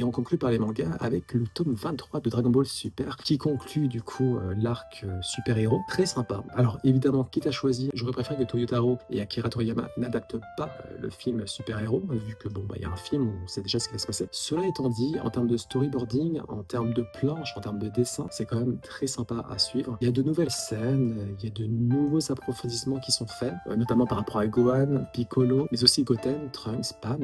on conclut par les mangas avec le tome 23 de Dragon Ball Super qui conclut du coup l'arc super-héros. Très sympa. Alors évidemment, quitte à choisir, j'aurais préféré que Toyotaro et Akira Toriyama n'adaptent pas le film super-héros, vu que bon, bah, il y a un film où on sait déjà ce qui va se passer. Cela étant dit, en termes de storyboarding, en termes de planches, en termes de dessin, c'est quand même très sympa à suivre. Il y a de nouvelles scènes, il y a de nouveaux approfondissements qui sont faits, notamment par rapport à Gohan, Piccolo, mais aussi Goten, Trunks, Pan,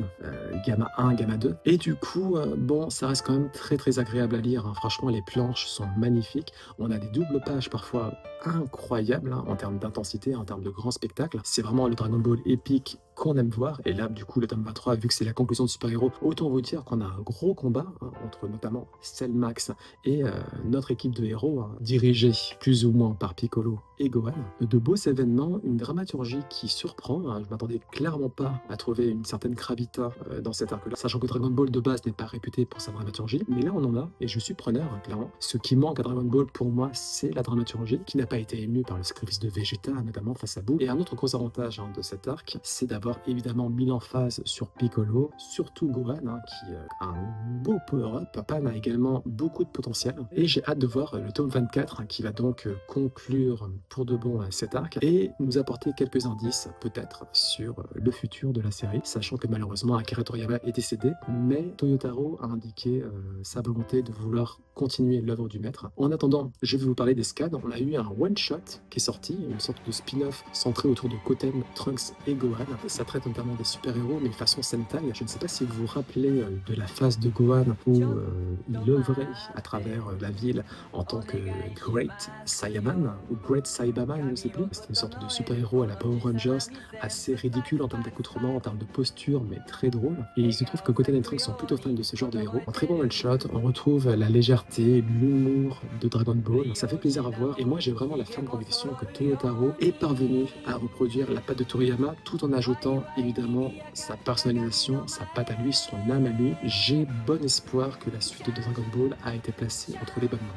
Gamma 1, Gamma 2. Et du coup, bon, ça reste quand même très très agréable à lire, hein. Franchement, les planches sont magnifiques. On a des doubles pages parfois incroyables, hein, en termes d'intensité, en termes de grand spectacle. C'est vraiment le Dragon Ball épique qu'on aime voir. Et là, du coup, le tome 23, vu que c'est la conclusion de Super Héros, autant vous dire qu'on a un gros combat, hein, entre notamment Cell Max et notre équipe de héros, hein, dirigée plus ou moins par Piccolo et Gohan. De beaux événements, une dramaturgie qui surprend, hein. Je m'attendais clairement pas à trouver une certaine gravita dans cet arc-là, sachant que Dragon Ball de base n'est pas réputé pour sa dramaturgie, mais là on en a, et je suis preneur, hein, clairement. Ce qui manque à Dragon Ball pour moi, c'est la dramaturgie, qui n'a pas été émue par le sacrifice de Vegeta, notamment face à Boo. Et un autre gros avantage, hein, de cet arc, c'est d'avoir évidemment mis l'emphase sur Piccolo, surtout Gohan, hein, qui a un beau power-up. Pan a également beaucoup de potentiel, et j'ai hâte de voir le tome 24, hein, qui va donc conclure pour de bon cet arc, et nous apporter quelques indices, peut-être, sur le futur de la série, sachant que malheureusement Akira Toriyama est décédé, mais Toyotaro a indiqué sa volonté de vouloir continuer l'œuvre du maître. En attendant, je vais vous parler des scans. On a eu un one-shot qui est sorti, une sorte de spin-off centré autour de Goten, Trunks et Gohan. Ça traite notamment des super-héros, mais façon Sentai. Je ne sais pas si vous vous rappelez de la phase de Gohan où il œuvrait à travers la ville en tant que Great Saiyaman, ou Great Saibaman, je ne sais plus. C'était une sorte de super-héros à la Power Rangers, assez ridicule en termes d'accoutrement, en termes de posture, mais très drôle. Et il se trouve que Goten et Trunks sont plutôt fans de ce genre de héros. Un très bon one-shot, on retrouve la légèreté, l'humour de Dragon Ball. Ça fait plaisir à voir, et moi j'ai vraiment la ferme conviction que Toyotaro est parvenu à reproduire la patte de Toriyama, tout en ajoutant évidemment sa personnalisation, sa patte à lui, son âme à lui. J'ai bon espoir que la suite de Dragon Ball a été placée entre les bonnes mains.